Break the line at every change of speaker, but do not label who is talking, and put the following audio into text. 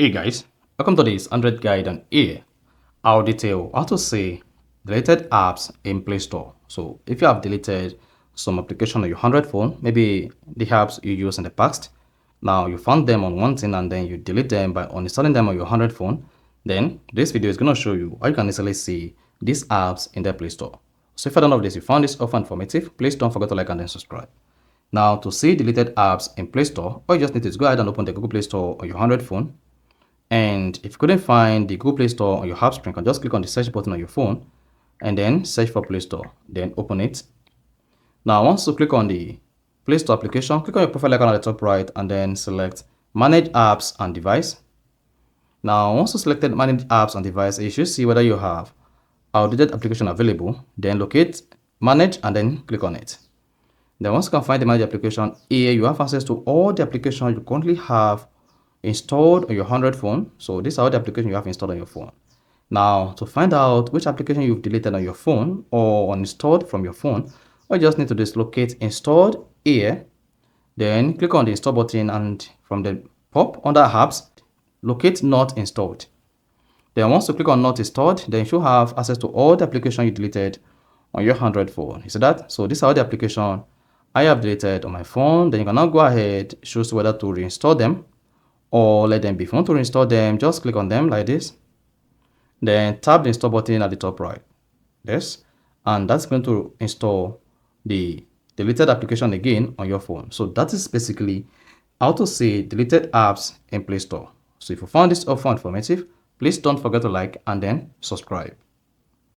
Hey guys, welcome to this 100 guide, and here I'll detail how to see deleted apps in Play Store. So if you have deleted some application on your 100 phone, maybe the apps you used in the past, now you found them on one thing and then you delete them by uninstalling them on your 100 phone, then this video is going to show you how you can easily see these apps in the Play Store. So if you don't know this, you found this offer informative, please don't forget to like and then subscribe. Now to see deleted apps in Play Store, all you just need is go ahead and open the Google Play Store on your 100 phone. And if you couldn't find the Google Play Store on your app screen, you can just click on the search button on your phone and then search for Play Store, then open it. Now, once you click on the Play Store application, click on your profile icon at the top right and then select Manage Apps and Device. Now, once you selected Manage Apps and Device, you should see whether you have outdated application available, then locate Manage and then click on it. Then once you can find the Manage application, here you have access to all the applications you currently have installed on your 100 phone. So these are all the applications you have installed on your phone. Now, to find out which application you've deleted on your phone or uninstalled from your phone, all you just need to do is locate installed here, then click on the install button, and from the pop under apps, locate not installed. Then once you click on not installed, then you should have access to all the applications you deleted on your 100 phone. You see that? So these are all the applications I have deleted on my phone. Then you can now go ahead, choose whether to reinstall them or let them be. If you want to reinstall them, just click on them like this, then tap the install button at the top right, this, and that's going to install the deleted application again on your phone. So that is basically how to see deleted apps in Play Store. So if you found this offer informative, please don't forget to like and then subscribe.